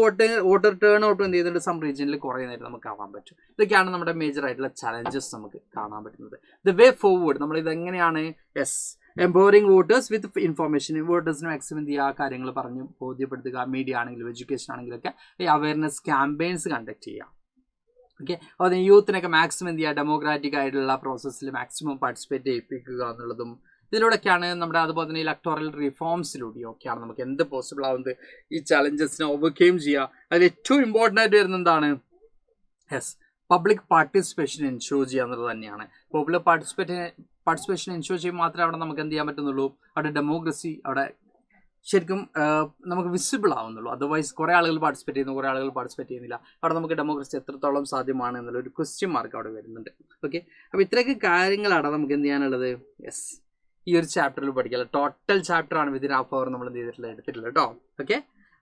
വോട്ടർ ടേൺ ഔട്ട് എന്ത് ചെയ്യുന്നുണ്ട്, സം റീജിയനിൽ കുറയുന്നതായിട്ട് നമുക്ക് കാണാൻ പറ്റും. ഇതൊക്കെയാണ് നമ്മുടെ മേജർ ആയിട്ടുള്ള ചലഞ്ചസ് നമുക്ക് കാണാൻ പറ്റുന്നത്. ദ വേ ഫോർവേഡ് നമ്മൾ ഇതെങ്ങനെയാണ്, എംപവറിംഗ് വോട്ടേഴ്സ് വിത്ത് ഇൻഫോർമേഷൻ, വോട്ടേഴ്സിന് മാക്സിമം എന്ത് ചെയ്യുക, കാര്യങ്ങൾ പറഞ്ഞ് ബോധ്യപ്പെടുത്തുക. മീഡിയ ആണെങ്കിലും എഡ്യൂക്കേഷൻ ആണെങ്കിലൊക്കെ ഈ അവയർനെസ് ക്യാമ്പയിൻസ് കണ്ടക്ട് ചെയ്യുക. ഓക്കെ, അതുപോലെ യൂത്തിനൊക്കെ മാക്സിമം എന്ത് ചെയ്യുക, ഡെമോക്രാറ്റിക് ആയിട്ടുള്ള പ്രോസസ്സിൽ മാക്സിമം പാർട്ടിസിപ്പേറ്റ് ചെയ്യിപ്പിക്കുക എന്നുള്ളതും ഇതിലൂടെയൊക്കെയാണ് നമ്മുടെ. അതുപോലെ തന്നെ ഇലക്ടോറൽ റിഫോംസിലൂടെയൊക്കെയാണ് നമുക്ക് എന്ത് പോസിബിൾ ആവുന്നത്, ഈ ചലഞ്ചസിനെ ഓവർകം ചെയ്യുക. അതിൽ ഏറ്റവും ഇമ്പോർട്ടൻ്റ് ആയിട്ട് വരുന്നത് എന്താണ്, പബ്ലിക് പാർട്ടിസിപ്പേഷൻ എൻഷുർ ചെയ്യുക എന്നുള്ളത് തന്നെയാണ്. പോപ്പുലർ പാർട്ടിസിപ്പേഷൻ എൻഷുർ ചെയ്യുമ്പോൾ മാത്രമേ അവിടെ നമുക്ക് എന്ത് ചെയ്യാൻ പറ്റുന്നുള്ളൂ, അവിടെ ഡെമോക്രസി അവിടെ ശരിക്കും നമുക്ക് വിസിബിൾ ആവുന്നുള്ളൂ. അതർവൈസ് കുറേ ആളുകൾ പാർട്ടിസിപ്പേറ്റ് ചെയ്യുന്നു, കുറേ ആളുകൾ പാർട്ടിസിപ്പേറ്റ് ചെയ്യുന്നില്ല. അവിടെ നമുക്ക് ഡെമോക്രസി എത്രത്തോളം സാധ്യമാണ് എന്നുള്ളൊരു ക്വസ്റ്റ്യൻ മാർക്ക് അവിടെ വരുന്നുണ്ട്. ഓക്കെ, അപ്പോൾ ഇത്രയൊക്കെ കാര്യങ്ങളാണ് നമുക്ക് എന്ത് ചെയ്യാനുള്ളത്. യെസ്, ഈ ഒരു ചാപ്റ്ററിൽ പഠിക്കുക. ടോട്ടൽ ചാപ്റ്റർ ആണ് വിതിൻ ഹാഫ് അവർ നമ്മൾ എന്ത് ചെയ്തിട്ടുള്ളത്, എടുത്തിട്ടുള്ളത് കേട്ടോ. ഓക്കെ,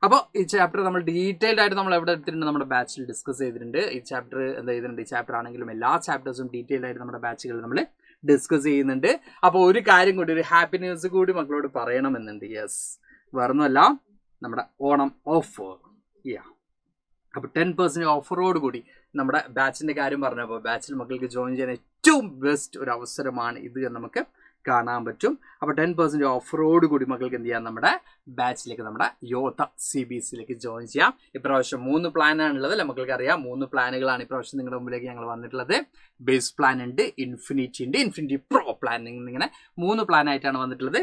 അപ്പോൾ ഈ ചാപ്റ്റർ നമ്മൾ ഡീറ്റെയിൽഡ് ആയിട്ട് നമ്മൾ എവിടെ എടുത്തിട്ടുണ്ട്, നമ്മുടെ ബാച്ചിൽ ഡിസ്കസ് ചെയ്തിട്ടുണ്ട്. ഈ ചാപ്റ്റർ എന്താ ചെയ്തിട്ടുണ്ട്, ഈ ചാപ്റ്റർ ആണെങ്കിലും എല്ലാ ചാപ്റ്റേഴ്സും ഡീറ്റെയിൽഡ് ആയിട്ട് നമ്മുടെ ബാച്ചുകളിൽ നമ്മൾ ഡിസ്കസ് ചെയ്യുന്നുണ്ട്. അപ്പോൾ ഒരു കാര്യം കൂടി, ഒരു ഹാപ്പി ന്യൂസ് കൂടി മക്കളോട് പറയണമെന്നുണ്ട്. യെസ്, വേറൊന്നുമല്ല, നമ്മുടെ ഓണം ഓഫർ. അപ്പോൾ 10% ഓഫറോട് കൂടി നമ്മുടെ ബാച്ചിൻ്റെ കാര്യം പറഞ്ഞപ്പോൾ ബാച്ചിൽ മക്കൾക്ക് ജോയിൻ ചെയ്യാൻ ഏറ്റവും ബെസ്റ്റ് ഒരു അവസരമാണ് ഇത് എന്ന് നമുക്ക് കാണാൻ പറ്റും. അപ്പോൾ 10% ഓഫറോട് കൂടി മക്കൾക്ക് എന്ത് ചെയ്യാം, നമ്മുടെ ബാച്ചിലേക്ക്, നമ്മുടെ യോധ CBSEയിലേക്ക് ജോയിൻ ചെയ്യാം. ഇപ്രാവശ്യം 3 പ്ലാനാണുള്ളത്. മക്കൾക്ക് അറിയാം, 3 പ്ലാനുകളാണ് ഇപ്രാവശ്യം നിങ്ങളുടെ മുമ്പിലേക്ക് ഞങ്ങൾ വന്നിട്ടുള്ളത്. ബേസ് പ്ലാൻ ഉണ്ട്, ഇൻഫിനിറ്റി ഉണ്ട്, ഇൻഫിനിറ്റി പ്രോ പ്ലാൻ. ഇങ്ങനെ 3 പ്ലാനായിട്ടാണ് വന്നിട്ടുള്ളത്.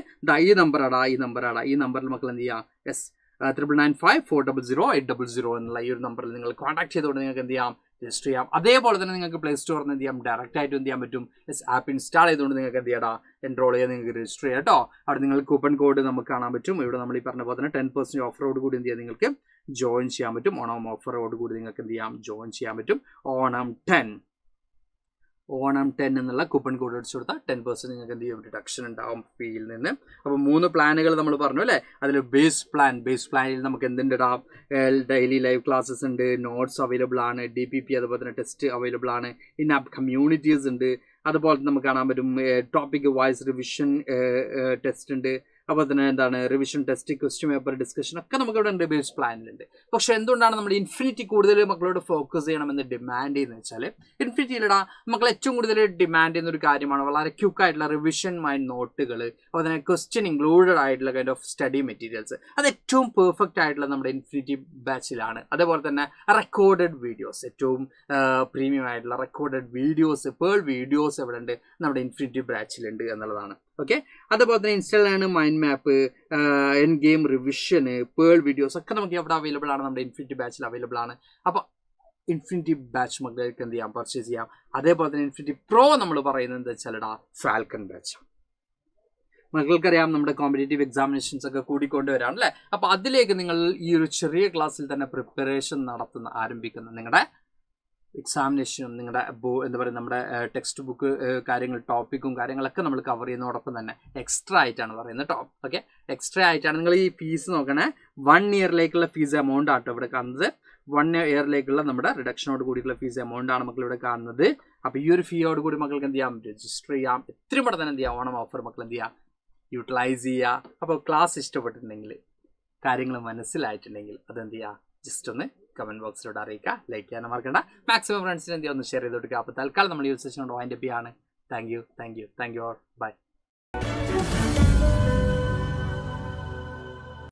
ഈ നമ്പറാടാ, ഈ നമ്പറിൽ മക്കൾ എന്ത് ചെയ്യാം, യെസ് 9954000800 എന്നുള്ള ഈ ഒരു നമ്പറിൽ നിങ്ങൾ കോൺടാക്ട് ചെയ്തുകൊണ്ട് നിങ്ങൾക്ക് എന്ത് ചെയ്യാം, രജിസ്റ്റർ ചെയ്യാം. അതേപോലെ തന്നെ നിങ്ങൾക്ക് പ്ലേ സ്റ്റോറിൽ നിന്ന് എന്ത് ചെയ്യാം, ഡയറക്റ്റ് ആയിട്ട് എന്ത് ചെയ്യാൻ പറ്റും, ആപ്പ് ഇൻസ്റ്റാൾ ചെയ്തുകൊണ്ട് നിങ്ങൾക്ക് എന്ത് ചെയ്യാം, എൻറോൾ ചെയ്യാൻ നിങ്ങൾക്ക് രജിസ്റ്റർ ചെയ്യാം കേട്ടോ. അവിടെ നിങ്ങൾ കൂപ്പൺ കോഡ് നമുക്ക് കാണാൻ പറ്റും. ഇവിടെ നമ്മൾ ഈ പറഞ്ഞ പോലെ തന്നെ 10% ഓഫറോട് കൂടി എന്ത് ചെയ്യാം, നിങ്ങൾക്ക് ജോയിൻ ചെയ്യാൻ പറ്റും. ഓണം ഓഫറോട് കൂടി നിങ്ങൾക്ക് എന്ത് ചെയ്യാം, ജോയിൻ ചെയ്യാൻ പറ്റും. ഓണം 10 എന്നുള്ള കൂപ്പൺ കോഡ് അടിച്ചു കൊടുത്താൽ 10% നിങ്ങൾക്ക് എന്ത് ചെയ്യും, റിഡക്ഷൻ ഉണ്ടാവും ഫീയിൽ നിന്ന്. അപ്പോൾ 3 പ്ലാനുകൾ നമ്മൾ പറഞ്ഞു അല്ലേ. അതിൽ ബേസ് പ്ലാനിൽ നമുക്ക് എന്തുണ്ടാവും, ഡെയിലി ലൈവ് ക്ലാസ്സസ് ഉണ്ട്, നോട്ട്സ് അവൈലബിൾ ആണ്, DPP അതുപോലെ തന്നെ ടെസ്റ്റ് അവൈലബിൾ ആണ്, ഇൻ ആപ്പ് കമ്മ്യൂണിറ്റീസ് ഉണ്ട്. അതുപോലെ നമുക്ക് കാണാൻ പറ്റും ടോപ്പിക് വൈസ് റിവിഷൻ ടെസ്റ്റ് ഉണ്ട്. അപ്പോൾ തന്നെ എന്താണ്, revision test, question paper discussion ഒക്കെ നമുക്ക് ഇവിടെ ഉണ്ട്, ബേസ് പ്ലാനിലുണ്ട്. പക്ഷെ എന്തുകൊണ്ടാണ് നമ്മൾ ഇൻഫിനിറ്റി കൂടുതൽ മക്കളോട് ഫോക്കസ് ചെയ്യണമെന്ന് ഡിമാൻഡ് ചെയ്യുന്നത് വെച്ചാൽ, ഇൻഫിനിറ്റിയിലിടാ മക്കൾ ഏറ്റവും കൂടുതൽ ഡിമാൻഡ് ചെയ്യുന്ന ഒരു കാര്യമാണ് വളരെ ക്യുക്കായിട്ടുള്ള റിവിഷൻ മൈൻഡ് നോട്ടുകൾ, അപ്പോൾ തന്നെ ക്വസ്റ്റ്യൻ ഇൻക്ലൂഡഡ് ആയിട്ടുള്ള കൈൻഡ് ഓഫ് സ്റ്റഡി മെറ്റീരിയൽസ്. അത് ഏറ്റവും പെർഫെക്റ്റ് ആയിട്ടുള്ള നമ്മുടെ ഇൻഫിനിറ്റി ബാച്ചിലാണ്. അതേപോലെ തന്നെ റെക്കോർഡഡ് വീഡിയോസ്, ഏറ്റവും പ്രീമിയം ആയിട്ടുള്ള റെക്കോർഡഡ് വീഡിയോസ്, പേൾ വീഡിയോസ് എവിടെ ഉണ്ട്, നമ്മുടെ ഇൻഫിനിറ്റി ബാച്ചിലുണ്ട് എന്നുള്ളതാണ്. ഓക്കെ, അതുപോലെ തന്നെ ഇൻസ്റ്റലാണ് മൈൻഡ് മാപ്പ്, എൻ ഗെയിം റിവിഷന്, പേൾ വീഡിയോസ് ഒക്കെ നമുക്ക് എവിടെ അവൈലബിൾ ആണ്, നമ്മുടെ ഇൻഫിനിറ്റി ബാച്ചിൽ അവൈലബിൾ ആണ്. അപ്പോൾ ഇൻഫിനിറ്റി ബാച്ച് മക്കൾക്ക് എന്ത് ചെയ്യാം, പർച്ചേസ് ചെയ്യാം. അതേപോലെ തന്നെ ഇൻഫിനിറ്റി പ്രോ നമ്മൾ പറയുന്നത് എന്താ വെച്ചാൽ ഫാൽക്കൺ ബാച്ച്. മക്കൾക്കറിയാം നമ്മുടെ കോമ്പറ്റേറ്റീവ് എക്സാമിനേഷൻസ് ഒക്കെ കൂടിക്കൊണ്ടുവരാണ് അല്ലേ. അപ്പോൾ അതിലേക്ക് നിങ്ങൾ ഈ ഒരു ചെറിയ ക്ലാസ്സിൽ തന്നെ പ്രിപ്പറേഷൻ ആരംഭിക്കുന്ന നിങ്ങളുടെ എക്സാമിനേഷനും നിങ്ങളുടെ എന്താ പറയുക, നമ്മുടെ ടെക്സ്റ്റ് ബുക്ക് കാര്യങ്ങൾ, ടോപ്പിക്കും കാര്യങ്ങളൊക്കെ നമ്മൾ കവർ ചെയ്യുന്നതോടൊപ്പം തന്നെ എക്സ്ട്രാ ആയിട്ടാണ് പറയുന്നത് കേട്ടോ. ഓക്കെ, എക്സ്ട്രാ ആയിട്ടാണ് നിങ്ങൾ ഈ ഫീസ് നോക്കണേ. 1 ഇയറിലേക്കുള്ള ഫീസ് എമൗണ്ട് ആട്ടോ ഇവിടെ കാണുന്നത്. 1 ഇയറിലേക്കുള്ള നമ്മുടെ റിഡക്ഷനോട് കൂടിയുള്ള ഫീസ് എമൗണ്ട് ആണ് മക്കൾ ഇവിടെ കാണുന്നത്. അപ്പോൾ ഈ ഒരു ഫീയോട് കൂടി മക്കൾക്ക് എന്ത് ചെയ്യാം, രജിസ്റ്റർ ചെയ്യാം. എത്രയും പെട്ടെന്ന് തന്നെ എന്ത് ചെയ്യാം, ഓണം ഓഫർ മക്കൾ എന്ത് ചെയ്യുക, യൂട്ടിലൈസ് ചെയ്യുക. അപ്പോൾ ക്ലാസ് ഇഷ്ടപ്പെട്ടിട്ടുണ്ടെങ്കിൽ, കാര്യങ്ങൾ മനസ്സിലായിട്ടുണ്ടെങ്കിൽ അതെന്ത് ചെയ്യുക, ജസ്റ്റ് ഒന്ന് കമൻറ്റ് ബോക്സിലൂടെ അറിയിക്കുക. ലൈക്ക് ചെയ്യാൻ മറക്കണ്ട. മാക്സിമം ഫ്രണ്ട്സിന് എന്ത് ചെയ്യുക, ഒന്ന് ഷെയർ ചെയ്ത് കൊടുക്കുക. അപ്പോൾ തൽക്കാലം നമ്മൾ ഈ സെഷൻ കൊണ്ട് വൈൻഡ് അപ്പ് ചെയ്യാണ്. Thank you all, by.